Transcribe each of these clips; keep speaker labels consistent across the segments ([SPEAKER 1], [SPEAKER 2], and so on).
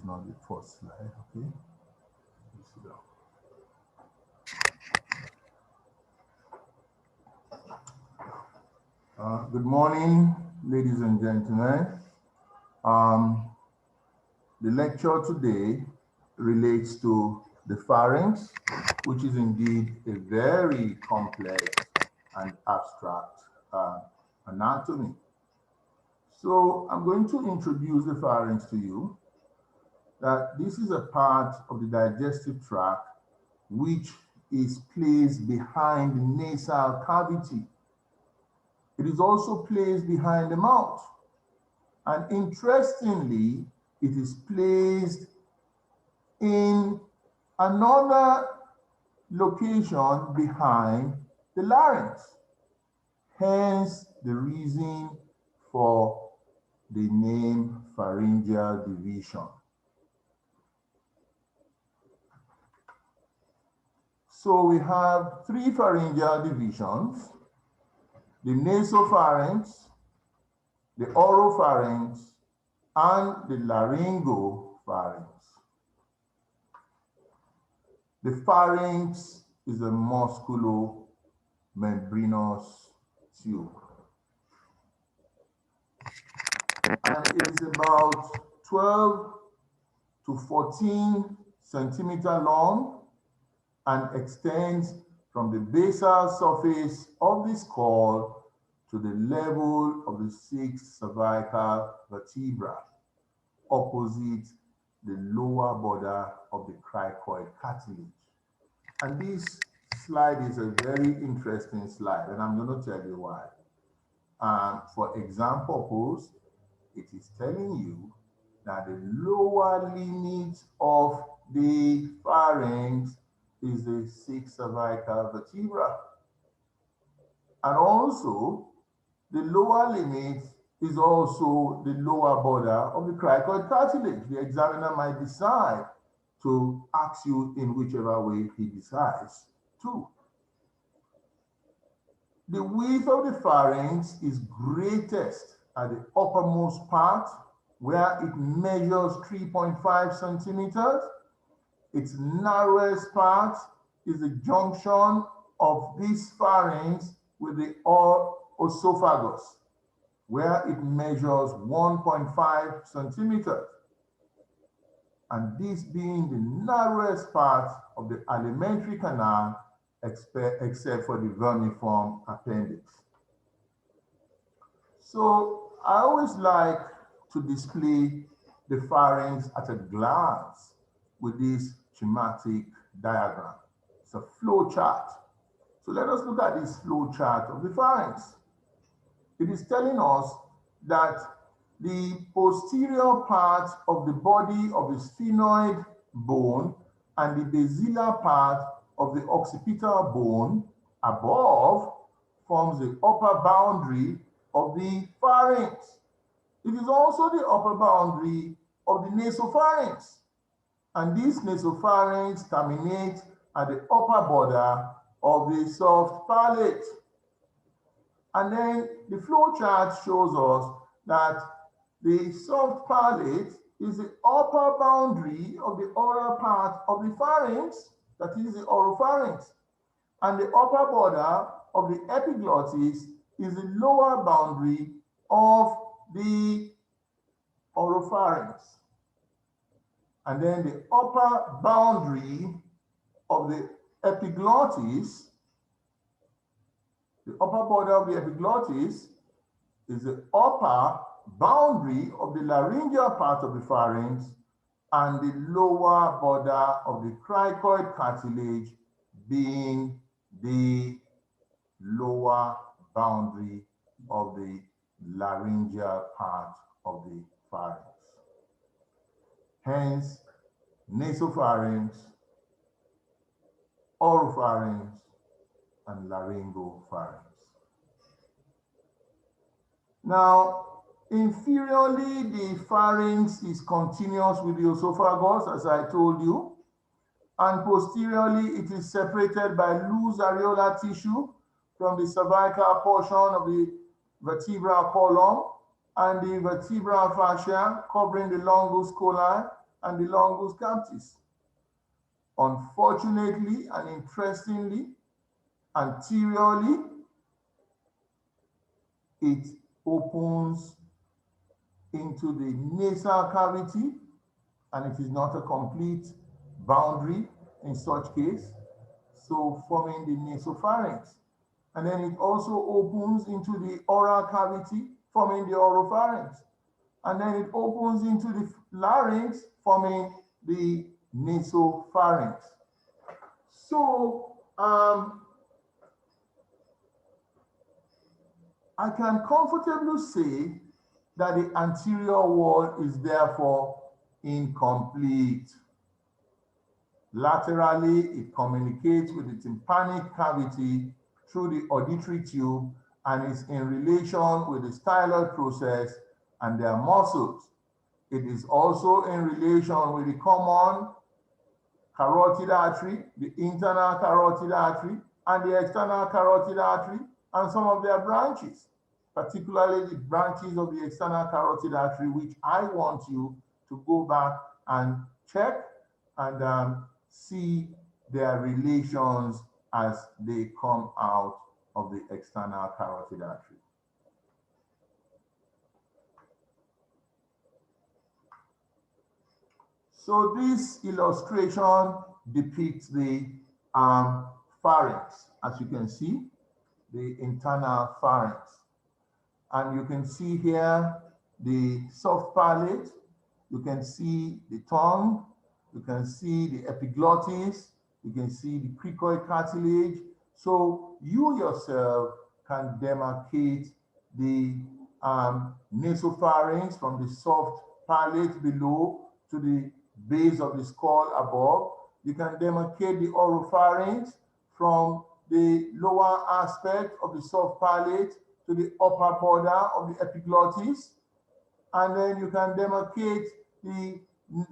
[SPEAKER 1] not the first slide, okay? Good morning, ladies and gentlemen. The lecture today relates to the pharynx, which is indeed a very complex and abstract anatomy. So I'm going to introduce the pharynx to you, that this is a part of the digestive tract which is placed behind the nasal cavity. It is also placed behind the mouth. And interestingly, it is placed in another location behind the larynx. Hence the reason for the name pharyngeal division. So we have three pharyngeal divisions: the nasopharynx, the oropharynx, and the laryngopharynx. The pharynx is a musculo-membranous tube. And it is about 12 to 14 centimeters long and extends from the basal surface of the skull to the level of the 6th cervical vertebra, opposite the lower border of the cricoid cartilage. And this slide is a very interesting slide, and I'm going to tell you why. For exam purpose, it is telling you that the lower limit of the pharynx is the 6th cervical vertebra. And also, the lower limit is also the lower border of the cricoid cartilage. The examiner might decide to ask you in whichever way he decides to. The width of the pharynx is greatest at the uppermost part, where it measures 3.5 centimeters. Its narrowest part is the junction of this pharynx with the esophagus, where it measures 1.5 centimeters. And this being the narrowest part of the alimentary canal, except for the vermiform appendix. So I always like to display the pharynx at a glance with this schematic diagram. It's a flow chart. So let us look at this flow chart of the pharynx. It is telling us that the posterior part of the body of the sphenoid bone and the basilar part of the occipital bone above forms the upper boundary of the pharynx. It is also the upper boundary of the nasopharynx. And this nasopharynx terminates at the upper border of the soft palate. And then the flow chart shows us that the soft palate is the upper boundary of the oral part of the pharynx, that is the oropharynx. And the upper border of the epiglottis is the lower boundary of the oropharynx. And then the upper boundary of the epiglottis, the upper border of the epiglottis is the upper boundary of the laryngeal part of the pharynx and the lower border of the cricoid cartilage being the lower boundary of the laryngeal part of the pharynx. Hence, nasopharynx, oropharynx, and laryngopharynx. Now, inferiorly, the pharynx is continuous with the esophagus, as I told you, and posteriorly, it is separated by loose areolar tissue from the cervical portion of the vertebral column and the vertebral fascia covering the longus colli and the longus captis. Unfortunately and interestingly, anteriorly, it opens into the nasal cavity, and it is not a complete boundary in such case, so forming the nasopharynx. And then it also opens into the oral cavity, forming the oropharynx. And then it opens into the larynx, forming the nasopharynx. So I can comfortably say that the anterior wall is therefore incomplete. Laterally, it communicates with the tympanic cavity through the auditory tube and is in relation with the styloid process and their muscles. It is also in relation with the common carotid artery, the internal carotid artery, and the external carotid artery, and some of their branches, particularly the branches of the external carotid artery, which I want you to go back and check and see their relations as they come out of the external carotid artery. So this illustration depicts the pharynx, as you can see, the internal pharynx. And you can see here the soft palate, you can see the tongue, you can see the epiglottis, you can see the cricoid cartilage. So you yourself can demarcate the nasopharynx from the soft palate below to the base of the skull above. You can demarcate the oropharynx from the lower aspect of the soft palate to the upper border of the epiglottis. And then you can demarcate the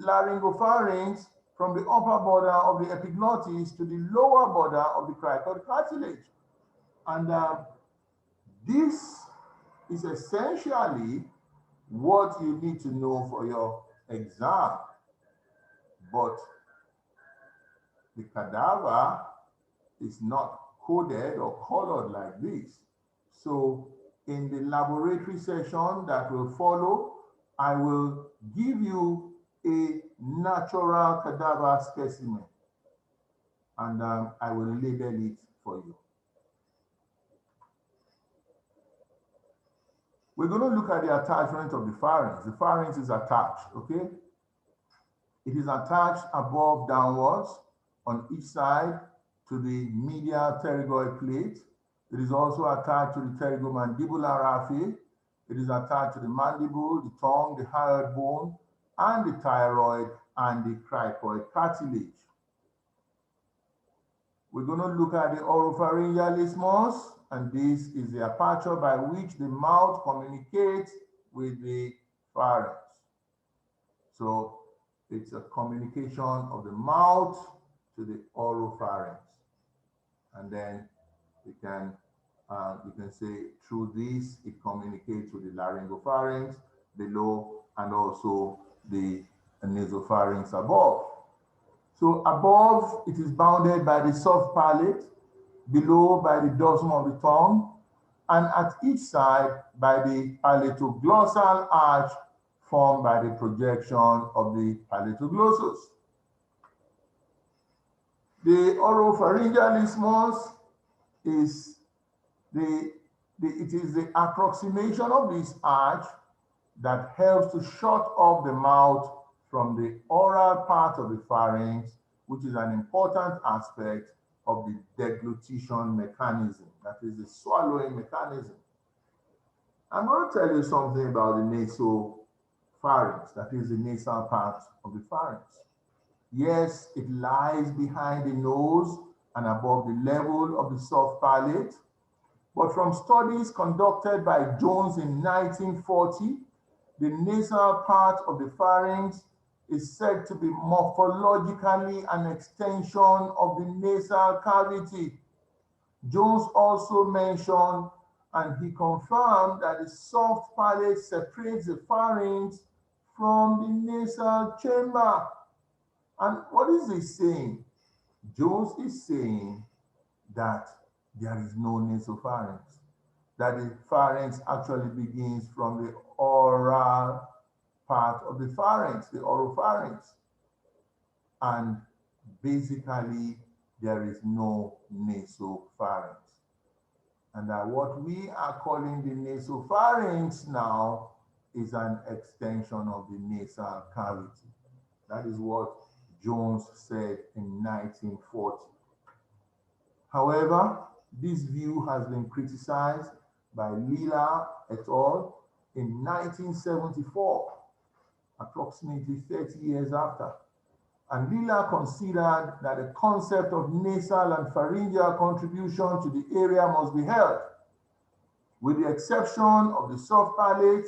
[SPEAKER 1] laryngopharynx from the upper border of the epiglottis to the lower border of the cricoid cartilage. And this is essentially what you need to know for your exam. But the cadaver is not coded or colored like this. So in the laboratory session that will follow, I will give you a natural cadaver specimen, and I will label it for you. We're going to look at the attachment of the pharynx. The pharynx is attached, okay? It is attached above downwards on each side to the medial pterygoid plate. It is also attached to the pterygomandibular raphe. It is attached to the mandible, the tongue, the hyoid bone, and the thyroid and the cricoid cartilage. We're going to look at the oropharyngeal isthmus, and this is the aperture by which the mouth communicates with the pharynx. So it's a communication of the mouth to the oropharynx. And then you can say through this, it communicates with the laryngopharynx below and also the nasopharynx above. So above, it is bounded by the soft palate, below by the dorsum of the tongue, and at each side by the palatoglossal arch formed by the projection of the palatoglossus. The oropharyngeal isthmus is the approximation of this arch that helps to shut off the mouth from the oral part of the pharynx, which is an important aspect of the deglutition mechanism, that is the swallowing mechanism. I'm going to tell you something about the nasopharynx, that is the nasal part of the pharynx. Yes, it lies behind the nose and above the level of the soft palate, but from studies conducted by Jones in 1940, the nasal part of the pharynx is said to be morphologically an extension of the nasal cavity. Jones also mentioned and he confirmed that the soft palate separates the pharynx from the nasal chamber. And what is he saying? Jones is saying that there is no nasopharynx, that the pharynx actually begins from the oral part of the pharynx, the oropharynx. And basically, there is no nasopharynx. And that what we are calling the nasopharynx now is an extension of the nasal cavity. That is what Jones said in 1940. However, this view has been criticized by Lila et al. In 1974, approximately 30 years after. And Lila considered that the concept of nasal and pharyngeal contribution to the area must be held. With the exception of the soft palate,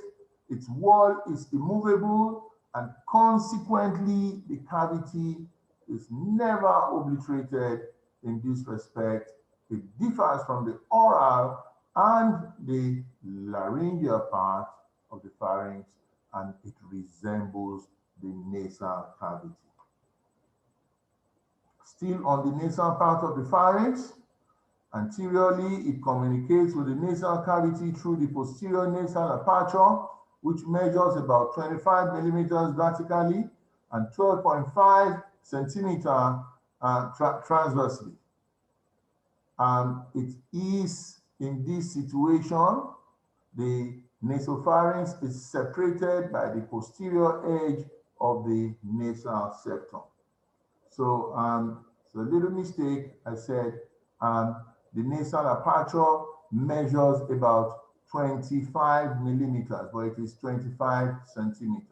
[SPEAKER 1] its wall is immovable, and consequently, the cavity is never obliterated in this respect. It differs from the oral and the laryngeal part of the pharynx, and it resembles the nasal cavity. Still on the nasal part of the pharynx, anteriorly, it communicates with the nasal cavity through the posterior nasal aperture, which measures about 25 millimeters vertically and 12.5 centimeter transversely. It is in this situation, the nasopharynx is separated by the posterior edge of the nasal septum. So, so a little mistake, I said the nasal aperture measures about 25 millimeters, but it is 25 centimeters.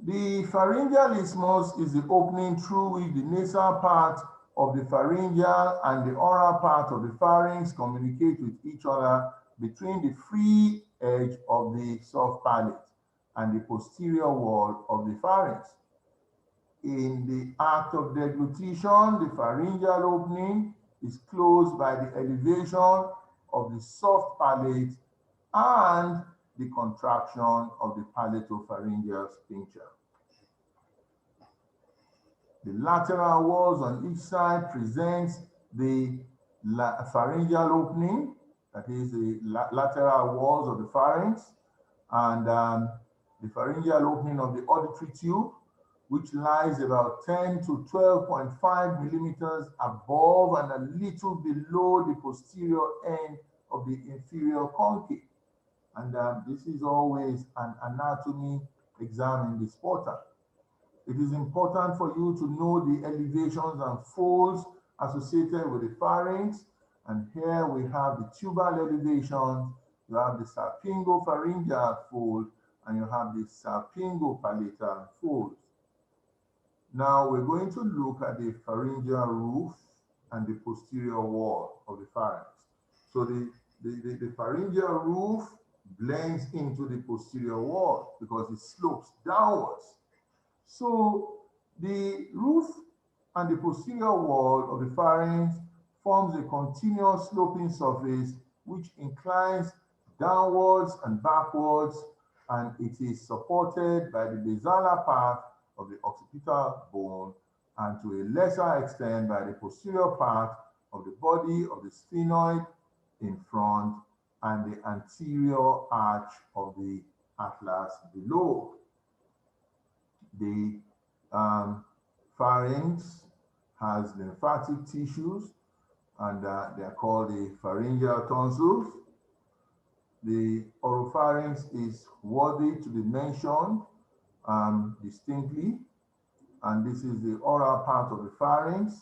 [SPEAKER 1] The pharyngeal isthmus is the opening through which the nasal part of the pharyngeal and the oral part of the pharynx communicate with each other between the free edge of the soft palate and the posterior wall of the pharynx. In the act of deglutition, the pharyngeal opening is closed by the elevation of the soft palate and the contraction of the palatopharyngeal sphincter. The lateral walls on each side presents the pharyngeal opening, that is the lateral walls of the pharynx, and the pharyngeal opening of the auditory tube, which lies about 10 to 12.5 millimeters above and a little below the posterior end of the inferior concave. And this is always an anatomy exam in this portal. It is important for you to know the elevations and folds associated with the pharynx. And here we have the tubal elevations, you have the salpingopharyngeal fold, and you have the salpingopalatal folds. Now we're going to look at the pharyngeal roof and the posterior wall of the pharynx. So the pharyngeal roof blends into the posterior wall because it slopes downwards. So the roof and the posterior wall of the pharynx forms a continuous sloping surface which inclines downwards and backwards, and it is supported by the basal part of the occipital bone, and to a lesser extent by the posterior part of the body of the sphenoid in front and the anterior arch of the atlas below. The pharynx has lymphatic tissues, and they are called the pharyngeal tonsils. The oropharynx is worthy to be mentioned distinctly, and this is the oral part of the pharynx,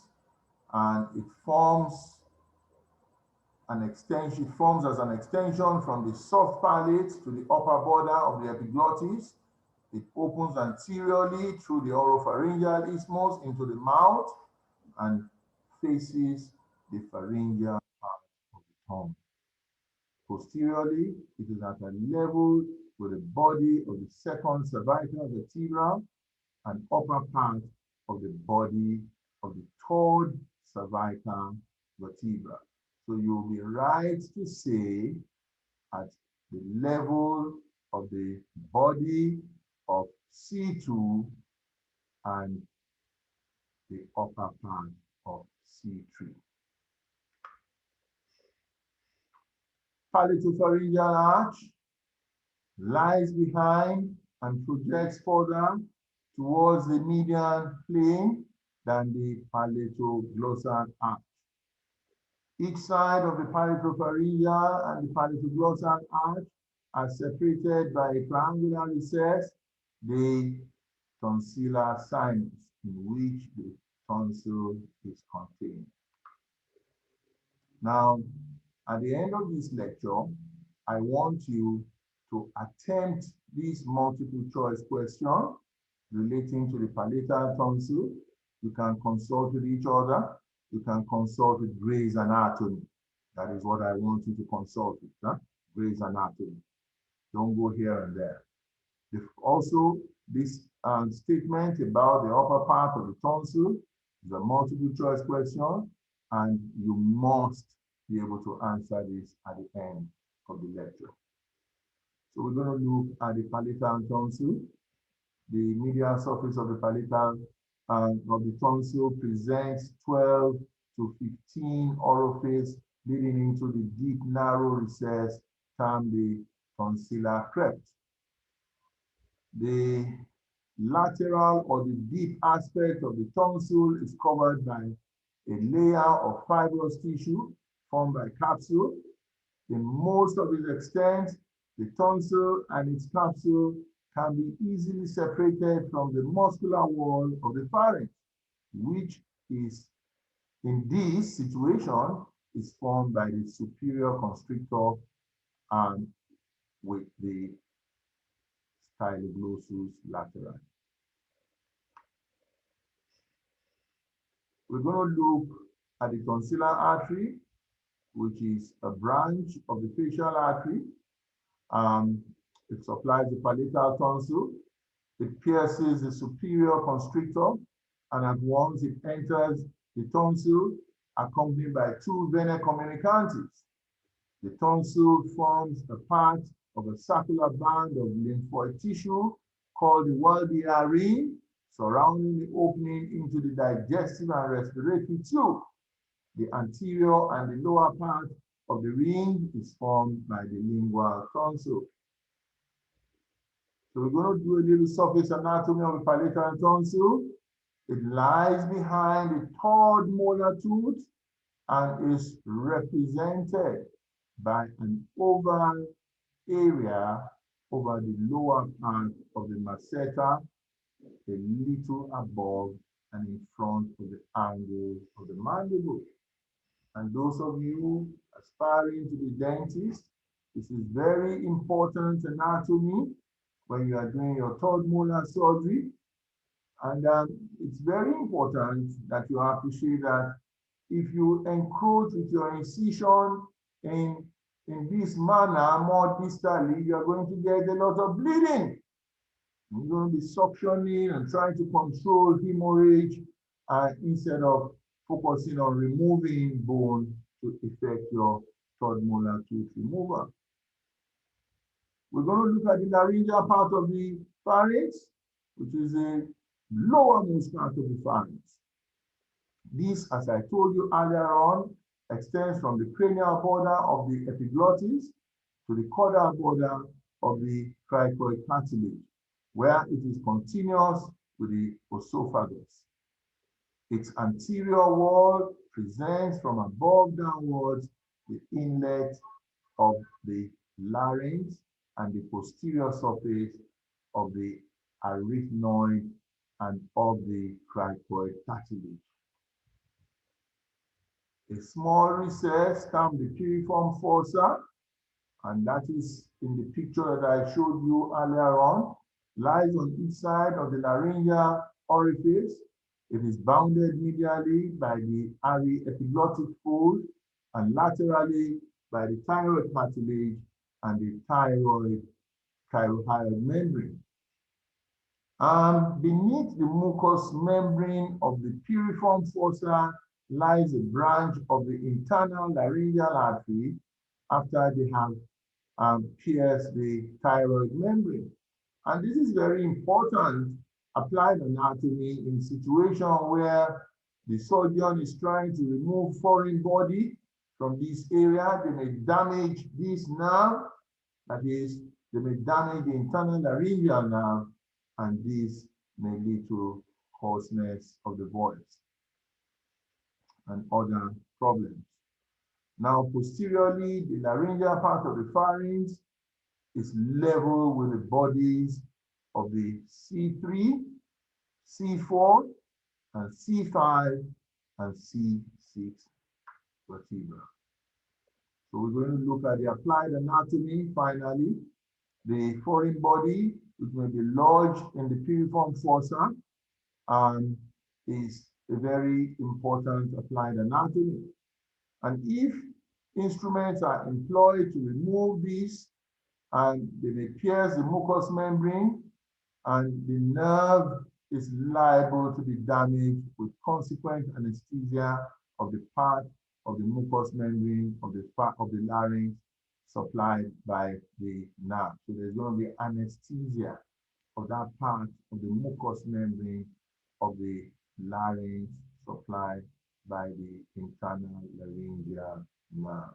[SPEAKER 1] and it forms as an extension from the soft palate to the upper border of the epiglottis. It opens anteriorly through the oropharyngeal isthmus into the mouth and faces the pharyngeal part of the tongue. Posteriorly, it is at a level with the body of the second cervical vertebra and upper part of the body of the third cervical vertebra. So you'll be right to say at the level of the body of C2 and the upper part of C3. Palatopharyngeal arch lies behind and projects further towards the median plane than the palatoglossal arch. Each side of the palatopharyngeal and the palatoglossal arch are separated by a triangular recess, the tonsillar sinus, in which the tonsil is contained. Now, at the end of this lecture, I want you to attempt this multiple choice question relating to the palatal tonsil. You can consult with each other. You can consult with Gray's Anatomy. That is what I want you to consult with, huh? Gray's Anatomy. Don't go here and there. Also, this statement about the upper part of the tonsil is a multiple choice question, and you must be able to answer this at the end of the lecture. So we're going to look at the palatal tonsil. The medial surface of the palatal of the tonsil presents 12 to 15 orifices leading into the deep, narrow recess termed the tonsillar cleft. The lateral or the deep aspect of the tonsil is covered by a layer of fibrous tissue formed by capsule. In most of its extent, the tonsil and its capsule can be easily separated from the muscular wall of the pharynx, which is, in this situation, is formed by the superior constrictor and with the styloglossus lateralis. We're going to look at the tonsillar artery, which is a branch of the facial artery. It supplies the palatal tonsil. It pierces the superior constrictor, and at once it enters the tonsil, accompanied by two venae communicantes. The tonsil forms a part of a circular band of lymphoid tissue called the Waldeyer ring, surrounding the opening into the digestive and respiratory tube. The anterior and the lower part of the ring is formed by the lingual tonsil. So we're going to do a little surface anatomy of the palatal tonsil. It lies behind the third molar tooth and is represented by an oval area over the lower part of the masseter, a little above and in front of the angle of the mandible. And those of you aspiring to be dentists, this is very important anatomy when you are doing your third molar surgery. And it's very important that you appreciate that if you encroach with your incision in this manner, more distally, you're going to get a lot of bleeding. You're going to be suctioning and trying to control hemorrhage instead of focusing on removing bone to effect your third molar tooth removal. We're going to look at the laryngeal part of the pharynx, which is the lowermost part of the pharynx. This, as I told you earlier on, extends from the cranial border of the epiglottis to the caudal border of the cricoid cartilage, where it is continuous with the esophagus. Its anterior wall presents from above downwards the inlet of the larynx and the posterior surface of the arytenoid and of the cricoid cartilage. A small recess termed the piriform fossa, and that is in the picture that I showed you earlier on, lies on each side of the laryngeal orifice. It is bounded medially by the aryepiglottic fold and laterally by the thyroid cartilage and the thyroid thyroid membrane. Beneath the mucous membrane of the piriform fossa lies a branch of the internal laryngeal artery after they have pierce the thyroid membrane. And this is very important, applied anatomy in situation where the surgeon is trying to remove foreign body from this area. They may damage this nerve, that is, they may damage the internal laryngeal nerve, and this may lead to hoarseness of the voice and other problems. Now, posteriorly, the laryngeal part of the pharynx is level with the bodies of the C3, C4, and C5, and C6 vertebra. So we're going to look at the applied anatomy finally. The foreign body, which may be lodged in the piriform fossa, is a very important applied anatomy. And if instruments are employed to remove this, and they may pierce the mucous membrane, and the nerve is liable to be damaged with consequent anesthesia of the part of the mucous membrane of the larynx supplied by the nerve. So there's going to be anesthesia of that part of the mucous membrane of the larynx supplied by the internal laryngeal nerve.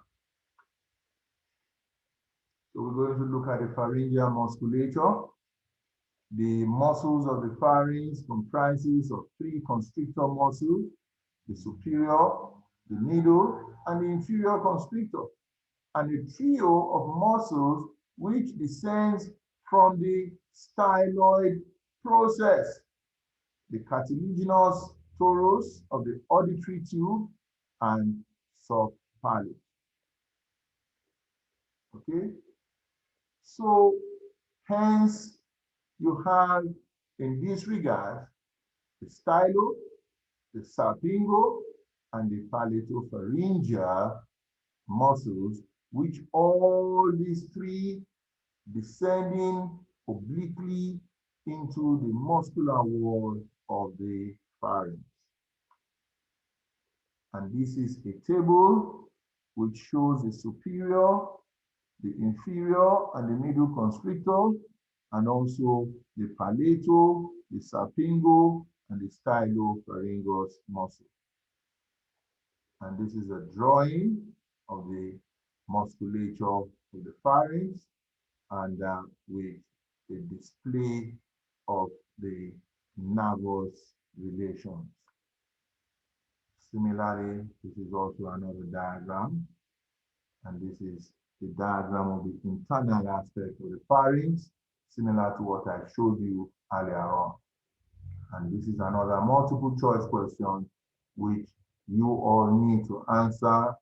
[SPEAKER 1] So we're going to look at the pharyngeal musculature. The muscles of the pharynx comprises of three constrictor muscles: the superior, the middle, and the inferior constrictor, and a trio of muscles which descends from the styloid process: the cartilaginous torus of the auditory tube and soft palate. Okay, so hence you have in this regard the stylo, the salpingo, and the palatopharyngeal muscles, which all these three descending obliquely into the muscular wall of the pharynx. And this is a table which shows the superior, the inferior, and the middle constrictor, and also the palato, the salpingo, and the stylopharyngeal muscle. And this is a drawing of the musculature of the pharynx, and with a display of the nervous relations. Similarly, this is also another diagram, and this is the diagram of the internal aspect of the pharynx, similar to what I showed you earlier on. And this is another multiple choice question which you all need to answer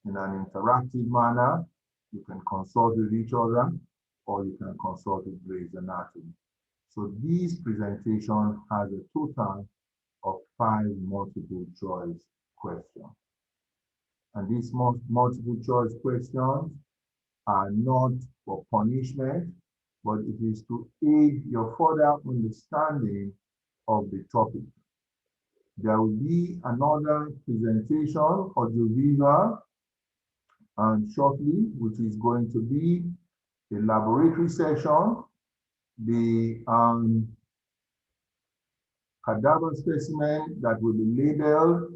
[SPEAKER 1] in an interactive manner. You can consult with each other, or you can consult with Gray's Anatomy. So this presentation has a total of 5 multiple choice questions. And these multiple choice questions are not for punishment, but it is to aid your further understanding of the topic. There will be another presentation, audiovisual, and shortly, which is going to be the laboratory session. The cadaver specimen that will be labeled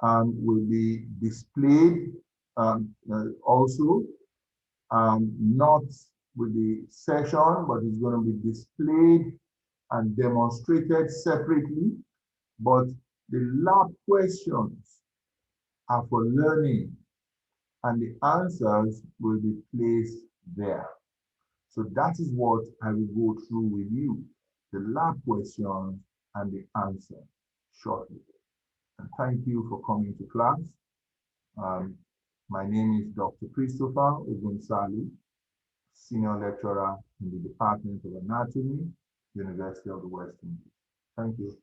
[SPEAKER 1] will be displayed also, not with the session, but it's going to be displayed and demonstrated separately. But the lab questions are for learning, and the answers will be placed there. So that is what I will go through with you, the lab questions and the answer shortly. And thank you for coming to class. My name is Dr. Christopher Ogunsali, Senior Lecturer in the Department of Anatomy, University of the West Indies. Thank you.